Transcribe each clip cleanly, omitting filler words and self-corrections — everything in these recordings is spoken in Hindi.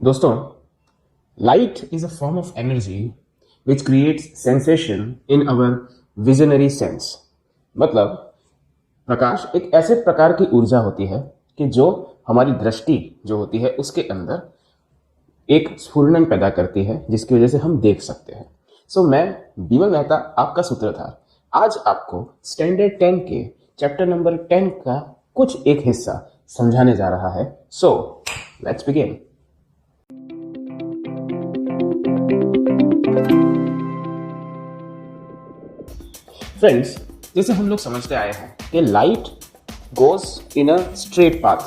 दोस्तों, light is a form of energy which creates sensation in our visionary sense. मतलब प्रकाश एक ऐसे प्रकार की ऊर्जा होती है कि जो हमारी दृष्टि जो होती है उसके अंदर एक स्फुरन पैदा करती है जिसकी वजह से हम देख सकते हैं। मैं बीमल मेहता, आपका सूत्रधार, आज आपको स्टैंडर्ड 10 के चैप्टर नंबर 10 का कुछ एक हिस्सा समझाने जा रहा है। Let's begin. फ्रेंड्स, जैसे हम लोग समझते आए हैं कि light goes in a straight path,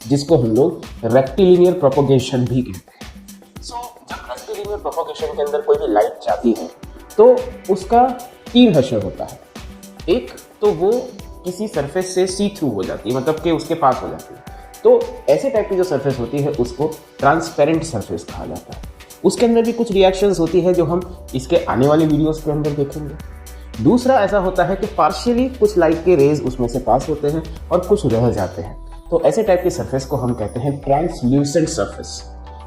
जिसको हम लोग रेक्टिलिनियर प्रोपोगेशन भी कहते हैं। जब रेक्टिलिनियर प्रोपोगेशन के अंदर कोई भी लाइट जाती है तो उसका तीन हशर होता है। एक तो वो किसी सरफेस से सी थ्रू हो जाती है, मतलब कि उसके पास हो जाती है। तो ऐसे टाइप की जो सरफेस होती है उसको ट्रांसपेरेंट सरफेस कहा जाता है। उसके अंदर भी कुछ रिएक्शंस होती है जो हम इसके आने वाले वीडियोस के अंदर देखेंगे। दूसरा ऐसा होता है कि पार्शियली कुछ लाइट के रेज उसमें से पास होते हैं और कुछ रह जाते हैं। तो ऐसे टाइप की सरफेस को हम कहते हैं ट्रांसल्यूसेंट सरफेस।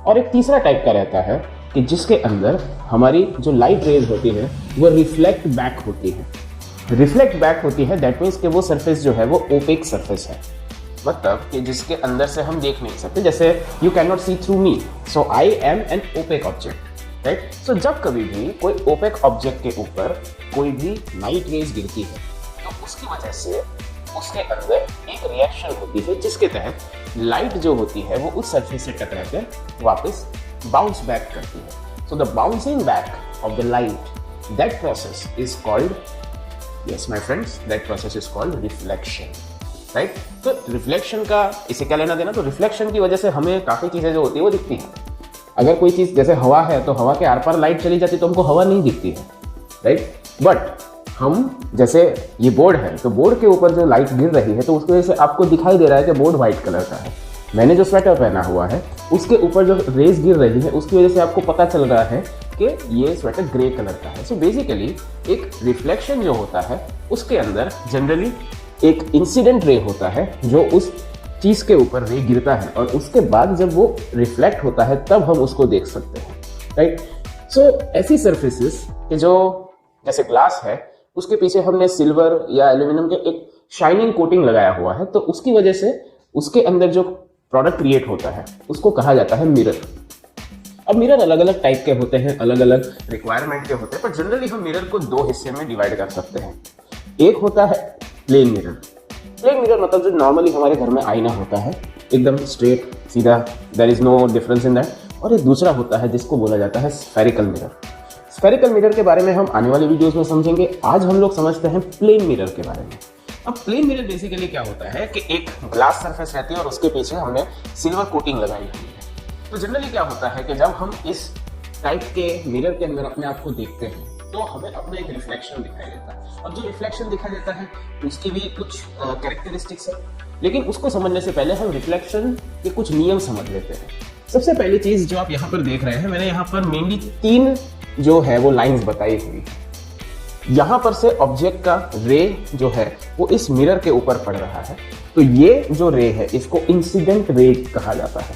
और एक तीसरा टाइप का रहता है कि जिसके अंदर हमारी जो लाइट रेज होती है वो रिफ्लेक्ट बैक होती है। रिफ्लेक्ट बैक होती है, दैट मीन्स कि वो सरफेस जो है वो ओपेक सरफेस है, मतलब कि जिसके अंदर से हम देख नहीं सकते। जैसे you can not see through me, so I am an opaque object, right. जब कभी भी कोई ओपेक ऑब्जेक्ट के ऊपर कोई भी लाइट रेज गिरती है तो उसकी वजह से उसके अंदर एक रिएक्शन होती है जिसके तहत लाइट जो होती है वो उस सरफेस से टकरा कर वापस बाउंस बैक करती है। The bouncing back of the light, that process is called, yes my friends, that process is called reflection, right. तो रिफ्लेक्शन का इसे क्या लेना देना, तो रिफ्लेक्शन की वजह से हमें काफी चीजें जो होती है वो दिखती है। अगर कोई चीज जैसे हवा है तो हवा के आर पार लाइट चली जाती तो हमको हवा नहीं दिखती है, राइट। बट हम जैसे ये बोर्ड है तो बोर्ड के ऊपर जो लाइट गिर रही है तो उसकी वजह से आपको दिखाई दे रहा है कि बोर्ड व्हाइट कलर का है। मैंने जो स्वेटर पहना हुआ है उसके ऊपर जो रेज गिर रही है उसकी वजह से आपको पता चल रहा है कि ये स्वेटर ग्रे कलर का है। बेसिकली एक रिफ्लेक्शन जो होता है उसके अंदर जनरली एक इंसिडेंट रे होता है जो उस चीज के ऊपर रे गिरता है और उसके बाद जब वो रिफ्लेक्ट होता है तब हम उसको देख सकते हैं, राइट। ऐसी सर्फेसिस के जो जैसे ग्लास है उसके पीछे हमने सिल्वर या एल्यूमिनियम के एक शाइनिंग कोटिंग लगाया हुआ है, तो उसकी वजह से उसके अंदर जो प्रोडक्ट क्रिएट होता है उसको कहा जाता है मिरर। अब मिरर अलग अलग टाइप के होते हैं, अलग अलग रिक्वायरमेंट के होते हैं, पर जनरली हम मिरर को दो हिस्से में डिवाइड कर सकते हैं। एक होता है प्लेन मिरर। प्लेन मिरर मतलब जो नॉर्मली हमारे घर में आईना होता है, एकदम स्ट्रेट सीधा, there is no difference in that. और एक दूसरा होता है जिसको बोला जाता है स्फेरिकल मिरर। स्फेरिकल मिरर के बारे में हम आने वाले वीडियोस में समझेंगे। आज हम लोग समझते हैं प्लेन मिरर के बारे में। अब प्लेन मिरर बेसिकली क्या होता है कि एक ग्लास सरफेस रहती है और उसके पीछे हमने सिल्वर कोटिंग लगाई हुई है। तो जनरली क्या होता है कि जब हम इस टाइप के मिरर के अंदर अपने आप को देखते हैं तो हमें अपना एक रिफ्लेक्शन दिखाई देता है। अब जो रिफ्लेक्शन दिखाई देता है उसकी भी कुछ कैरेक्टरिस्टिक्स है, लेकिन उसको समझने से पहले हम रिफ्लेक्शन के कुछ नियम समझ लेते हैं। सबसे पहली चीज जो आप यहाँ पर देख रहे हैं, मैंने यहाँ पर मेनली तीन जो है वो लाइंस बताई हुई है। यहाँ पर से ऑब्जेक्ट का रे जो है वो इस मिरर के ऊपर पड़ रहा है, तो ये जो रे है इसको इंसिडेंट रे कहा जाता है,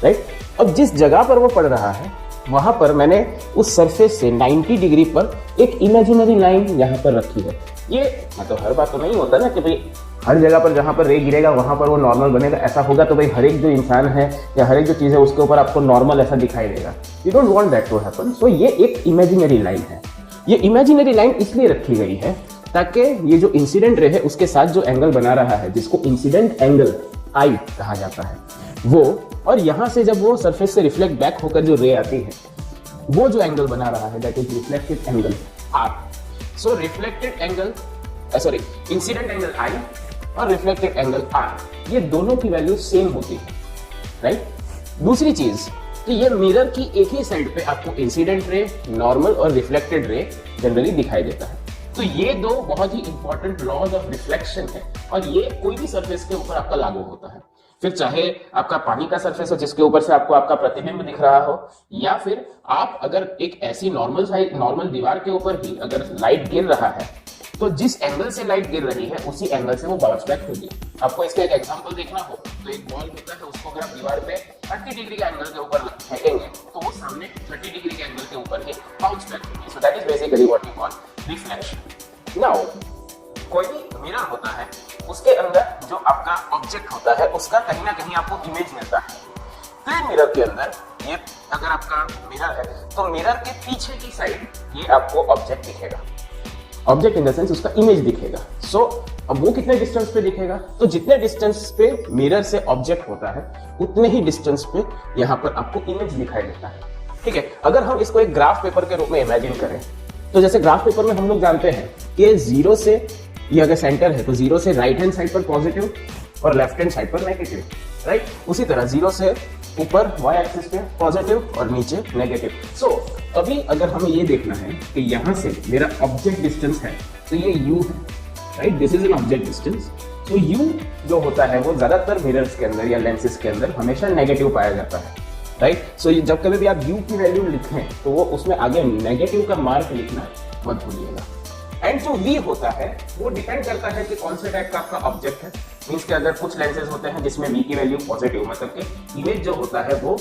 राइट। अब जिस जगह पर वो पड़ रहा है वहां पर मैंने उस सरफेस से 90 डिग्री पर एक इमेजिनरी लाइन यहाँ पर रखी है। ये मतलब हर बात तो नहीं होता ना कि भाई हर जगह पर जहाँ पर रे गिरेगा वहां पर वो नॉर्मल बनेगा, ऐसा होगा तो भाई हर एक जो इंसान है या हर एक जो चीज़ है उसके ऊपर आपको नॉर्मल ऐसा दिखाई देगा। You don't want that to happen. ये एक इमेजिनरी लाइन है। ये इमेजिनरी लाइन इसलिए रखी गई है ताकि ये जो इंसिडेंट रे है उसके साथ जो एंगल बना रहा है जिसको इंसिडेंट एंगल आई कहा जाता है वो, और यहाँ से जब वो सरफेस से रिफ्लेक्ट बैक होकर जो रे आती है वो जो एंगल बना रहा है that is reflected angle R. Reflected angle incident angle I और रिफ्लेक्टेड एंगल आर, ये दोनों की वैल्यू सेम होती है, राइट। दूसरी चीज कि ये मिरर की एक ही साइड पे आपको इंसिडेंट रे, नॉर्मल और रिफ्लेक्टेड रे जनरली दिखाई देता है। तो ये दो बहुत ही इंपॉर्टेंट लॉज ऑफ रिफ्लेक्शन है और ये कोई भी सरफेस के ऊपर आपका लागू होता है। फिर चाहे आपका पानी का सरफेस हो जिसके ऊपर से आपको आपका प्रतिबिंब दिख रहा हो, या फिर आप अगर एक ऐसी नॉर्मल दीवार के ऊपर भी अगर लाइट गिर रहा है तो जिस एंगल से लाइट गिर रही है उसी एंगल से वो बाउंस बैक होगी। आपको इसका एक एग्जांपल देखना हो तो एक बॉल होता है, उसको अगर आप दीवार पे 30 डिग्री के एंगल के ऊपर फेंकेंगे कहीं आपको इमेज मिलता है। प्लेन मिरर के अंदर ये अगर आपका मिरर है तो मिरर के पीछे की साइड ये आपको ऑब्जेक्ट दिखेगा, ऑब्जेक्ट इन द सेंस उसका इमेज दिखेगा। सो अब वो कितने डिस्टेंस पे दिखेगा, तो जितने डिस्टेंस पे मिरर से ऑब्जेक्ट होता है उतने ही डिस्टेंस पे यहाँ पर आपको इमेज दिखाई देता है। ठीक है, अगर हम इसको एक ग्राफ पेपर के रूप में इमेजिन करें तो जैसे ग्राफ पेपर में हम लोग जानते हैं कि जीरो से ये अगर सेंटर है तो जीरो से राइट हैंड साइड पर पॉजिटिव और लेफ्ट हैंड साइड पर नेगेटिव, राइट। उसी तरह जीरो से ऊपर y एक्सिस पे पॉजिटिव और नीचे नेगेटिव। सो अभी अगर हमें ये देखना है कि यहाँ से मेरा ऑब्जेक्ट डिस्टेंस है तो ये u है, right, this is an object distance. तो u जो होता है वो ज्यादातर मिरर्स के अंदर या लेंसेज के अंदर हमेशा नेगेटिव पाया जाता है, राइट। सो जब कभी भी आप u की वैल्यू लिखें तो वो उसमें आगे नेगेटिव का मार्क लिखना मत भूलिएगा। एंड जो v होता है वो डिपेंड करता है कि कौन से टाइप का आपका ऑब्जेक्ट है। मींस के अगर कुछ लेंसेज होते हैं जिसमें v की वैल्यू पॉजिटिव, मतलब कि इमेज जो होता है वो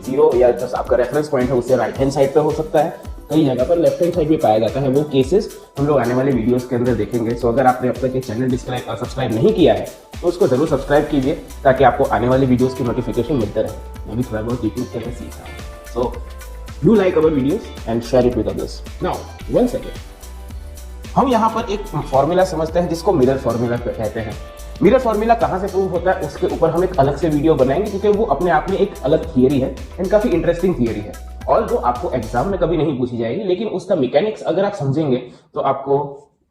जीरो या जो आपका रेफरेंस पॉइंट है उससे राइट हैंड साइड पे हो सकता है, कई जगह पर लेफ्ट हैंड साइड पे पाया जाता है। वो केसेस हम लोग आने वाले वीडियोस के अंदर देखेंगे। सो अगर आपने अब तक ये चैनल सब्सक्राइब नहीं किया है तो उसको जरूर सब्सक्राइब कीजिए ताकि आपको आने वाले वीडियोस की नोटिफिकेशन मिलते रहे। मैं भी थोड़ा बहुत यूट्यूब के अंदर सीख रहा हूँ। So do like our videos and share it with others. Now one second, हम यहाँ पर एक फॉर्मूला समझते हैं जिसको मिरर फॉर्मूला कहते हैं। मिरर फॉर्मूला कहाँ से प्रूव होता है उसके ऊपर हम एक अलग से वीडियो बनाएंगे क्योंकि वो अपने आप में एक अलग थियरी है एंड काफी इंटरेस्टिंग थियरी है और जो आपको एग्जाम में कभी नहीं पूछी जाएगी, लेकिन उसका मैकेनिक्स अगर आप समझेंगे तो आपको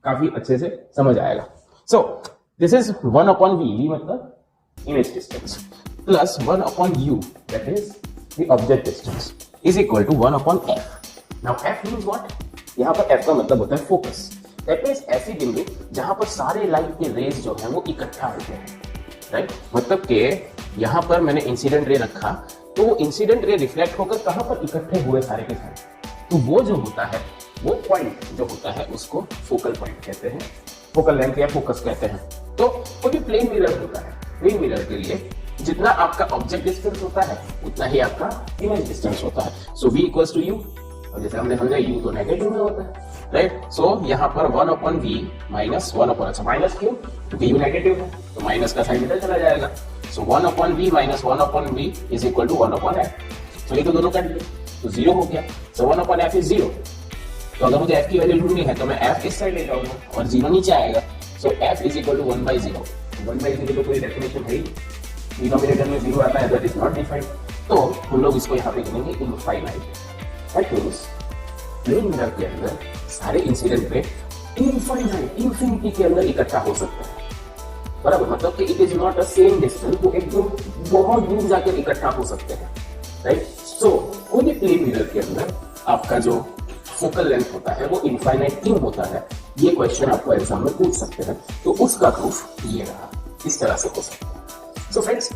काफी अच्छे से समझ आएगा। So this is 1/v, v मतलब image distance, plus 1/u that is the object distance is equal to 1/f। Now f means what, यहाँ पर f का मतलब होता है फोकस। दैट मींस ऐसी बिंदु जहां पर सारे लाइट के रेज जो है वो इकट्ठा होते हैं, राइट। मतलब कि यहाँ पर मैंने इंसिडेंट रे रखा तो वो इंसिडेंट रे रिफ्लेक्ट होकर कहां पर इकट्ठे हुए सारे के सारे, तो वो जो होता है वो पॉइंट जो होता है उसको फोकल पॉइंट कहते हैं, फोकल लेंथ या फोकस कहते हैं। तो वो भी प्लेन मिरर होता है। प्लेन मिरर के लिए जितना आपका ऑब्जेक्ट डिस्टेंस होता है उतना ही आपका इमेज डिस्टेंस होता है। सो v इक्वल्स टू u, और जैसे हमने समझा u तो नेगेटिव में होता है, राइट। सो यहाँ पर 1/v माइनस 1/, अच्छा माइनस क्यों, क्योंकि u नेगेटिव है तो माइनस का साइन इधर चला जाएगा। So 1/v minus 1/v is equal to 1/f। तो ये तो दोनों कट गए तो 0 हो गया। सो 1/f इज 0। तो अगर मुझे f की वैल्यू ढूंढनी है तो मैं f इस साइड ले जाऊंगा और 0 नीचे आएगा। सो f इज इक्वल टू 1/0। 1/0 तो कोई डेफिनेशन है ही, डिनोमिनेटर में 0 आता है, दैट इज नॉट डिफाइंड। तो हम लोग इसको यहाँ पे करेंगे infinite. That means plane mirror के अंदर सारे इंसिडेंट रे इनफाइनाइट, इंफिनिटी के अंदर इकट्ठा हो सकते हैं, बराबर। मतलब कि it is not a same distance, वो एकदम बहुत दूर जाकर इकट्ठा हो सकते हैं, राइट। सो कोई भी प्लेन मिरर के अंदर आपका जो फोकल लेंथ होता है वो इनफाइनाइट क्यों होता है, ये क्वेश्चन आपको एग्जाम में पूछ सकते हैं। तो उसका प्रूफ ये रहा, इस तरह से हो सकता है। So friends,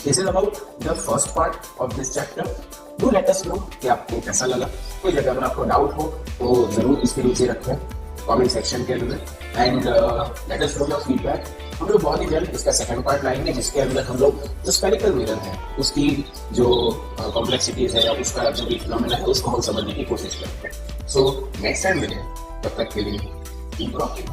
this is about the first part of this chapter. Do let us know कि आपको कैसा लगा। कोई जगह अगर आपको डाउट हो तो जरूर इसके नीचे रखें कमेंट सेक्शन के अंदर and let us know your feedback. हम लोग बहुत ही जल्द इसका सेकंड पार्ट लाएंगे जिसके अंदर हम लोग जो स्फेरिकल मिरर है उसकी जो कॉम्प्लेक्सिटीज है या उसका जो भी फिनोमेना है उसको हम समझने की कोशिश करते हैं। सो नेक्स्ट टाइम मिलें, तब तक के लिए कीप रॉकिंग।